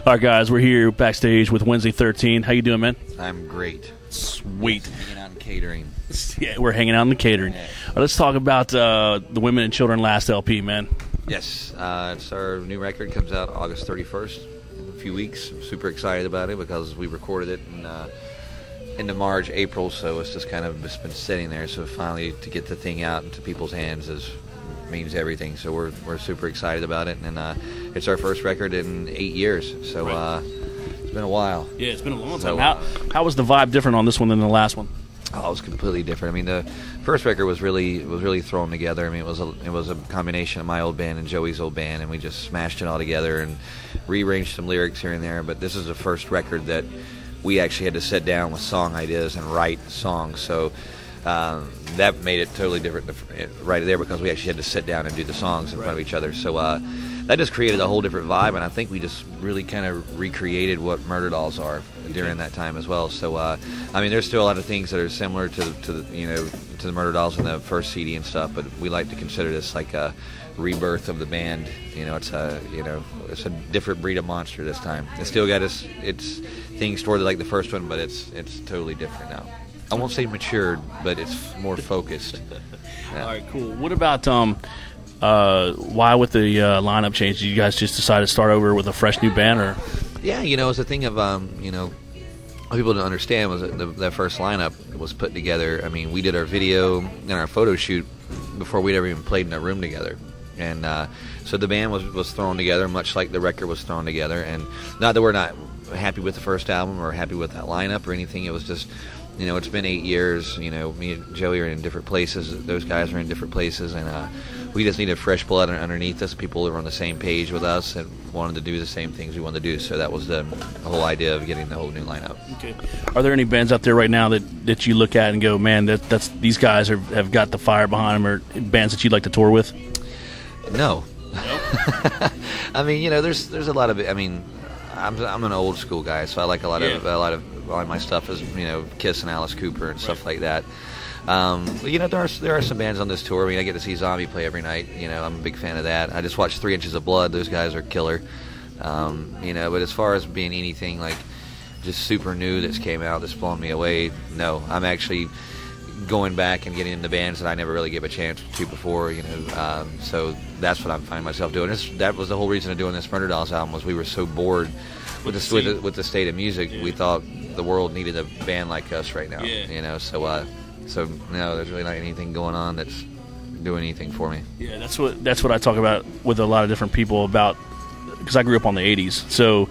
All right, guys, we're here backstage with Wednesday 13. How you doing, man? I'm great. Sweet. Hanging out in catering. Yeah, we're hanging out in the catering. Yeah. Let's talk about the Women and Children Last LP, man. Yes, it's our new record. Comes out August 31st in a few weeks. I'm super excited about it because we recorded it in into March, April, so it's just kind of just been sitting there. So finally to get the thing out into people's hands means everything. So we're super excited about it, and it's our first record in 8 years. So Right. It's been a while. Yeah, it's been a long time. So, how was the vibe different on this one than the last one? Oh, it was completely different. I mean, the first record was really thrown together. I mean, it was a combination of my old band and Joey's old band, and we just smashed it all together and rearranged some lyrics here and there. But this is the first record that we actually had to sit down with song ideas and write songs. So that made it totally different right there, because we actually had to sit down and do the songs in front of each other. So that just created a whole different vibe, and I think we just really kind of recreated what Murder Dolls are during that time as well. So I mean, there's still a lot of things that are similar to the Murder Dolls in the first CD and stuff, but we like to consider this like a rebirth of the band. It's a different breed of monster this time. It's still got its things toward like the first one, but it's totally different now. I won't say matured, but it's more focused. Yeah. All right, cool. What about why with the lineup change? Did you guys just decide to start over with a fresh new band, or? Yeah, it's the thing of what people don't understand was that that first lineup was put together. I mean, we did our video and our photo shoot before we'd ever even played in a room together. And so the band was thrown together much like the record was thrown together. And not that we're not happy with the first album or happy with that lineup or anything. It was just, it's been 8 years. Me and Joey are in different places. Those guys are in different places. And we just needed fresh blood underneath us, people who were on the same page with us and wanted to do the same things we wanted to do. So that was the whole idea of getting the whole new lineup. Okay. Are there any bands out there right now that you look at and go, man, that's these guys have got the fire behind them, or bands that you'd like to tour with? No. I mean, there's a lot of it. I mean, I'm an old school guy, so I like a lot of my stuff is Kiss and Alice Cooper and stuff like that. But there are some bands on this tour. I mean, I get to see Zombie play every night. I'm a big fan of that. I just watched 3 Inches of Blood. Those guys are killer. But as far as being anything like just super new that's came out that's blown me away, no. I'm actually going back and getting into bands that I never really gave a chance to before. So that's what I'm finding myself doing. That was the whole reason of doing this Murder Dolls album, was we were so bored with the state of music. Yeah. We thought the world needed a band like us right now. Yeah. So no, there's really not anything going on that's doing anything for me. Yeah, that's what I talk about with a lot of different people about, because I grew up on the 80s. So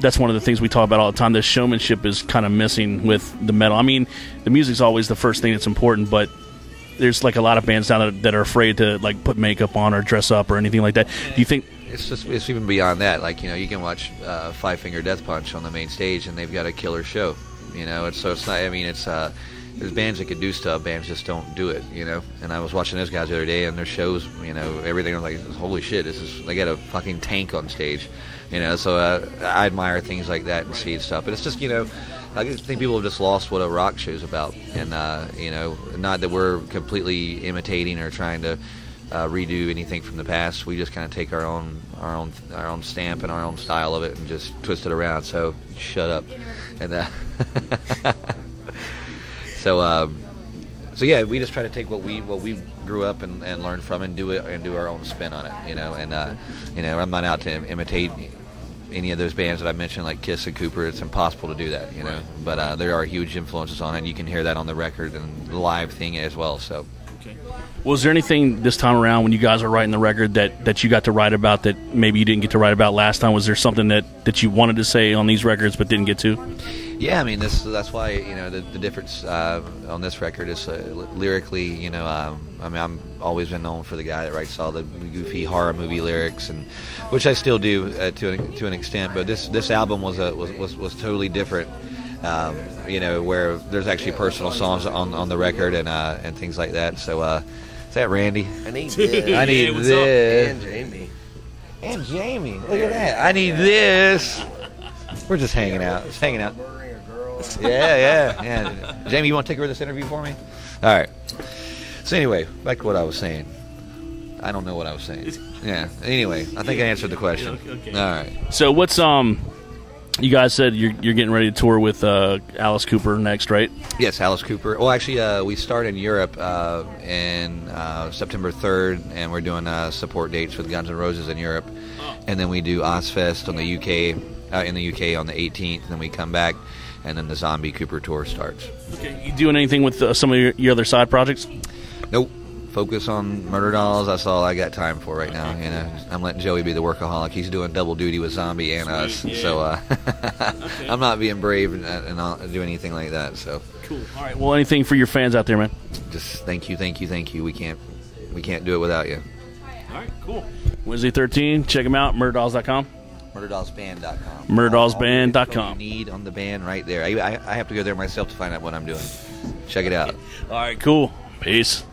that's one of the things we talk about all the time. The showmanship is kind of missing with the metal. I mean, the music's always the first thing that's important, but there's like a lot of bands now that are afraid to like put makeup on or dress up or anything like that. Do you think it's even beyond that? Like, you can watch Five Finger Death Punch on the main stage and they've got a killer show. It's not. I mean, there's bands that could do stuff. Bands just don't do it. And I was watching those guys the other day and their shows. Everything. I'm like, holy shit! They got a fucking tank on stage. So I admire things like that and see stuff. But it's just, I just think people have just lost what a rock show's about. And, not that we're completely imitating or trying to redo anything from the past. We just kind of take our own stamp and our own style of it and just twist it around. So shut up. And so yeah, we just try to take what we grew up and learn from and do our own spin on it. I'm not out to imitate any of those bands that I mentioned, like Kiss and Cooper. It's impossible to do that, But there are huge influences on it. And you can hear that on the record and the live thing as well. So. Okay. Was there anything this time around when you guys are writing the record that you got to write about that maybe you didn't get to write about last time? Was there something that you wanted to say on these records but didn't get to? Yeah, I mean, that's why the difference on this record is lyrically. I mean, I'm always been known for the guy that writes all the goofy horror movie lyrics, and which I still do to an extent. But this album was totally different. Where there's actually personal songs on the record and things like that. So is that Randy? I need this. I need this. And Jamey. And Jamey. Look at that. I need this. We're just hanging out. Just hanging out. Yeah. Jamey, you want to take over this interview for me? All right. So anyway, back to what I was saying. I don't know what I was saying. Yeah. Anyway, I think I answered the question. Okay. All right. So what's you guys said you're getting ready to tour with Alice Cooper next, right? Yes, Alice Cooper. Well, actually, we start in Europe in September 3rd, and we're doing support dates with Guns N' Roses in Europe, and then we do Ozfest on the UK in the UK on the 18th, and then we come back, and then the Zombie Cooper tour starts. Okay. You doing anything with some of your other side projects? Nope. Focus on Murder Dolls. That's all I got time for right now. You know, I'm letting Joey be the workaholic. He's doing double duty with Zombie and us. Yeah. So okay. I'm not being brave and not do anything like that. So cool. All right. Well, anything for your fans out there, man? Just thank you. We can't do it without you. All right. Cool. Wednesday 13. Check them out. MurderDolls.com. MurderDollsBand.com. MurderDollsBand.com. You need on the band right there. I have to go there myself to find out what I'm doing. Check it out. All right. Cool. Peace.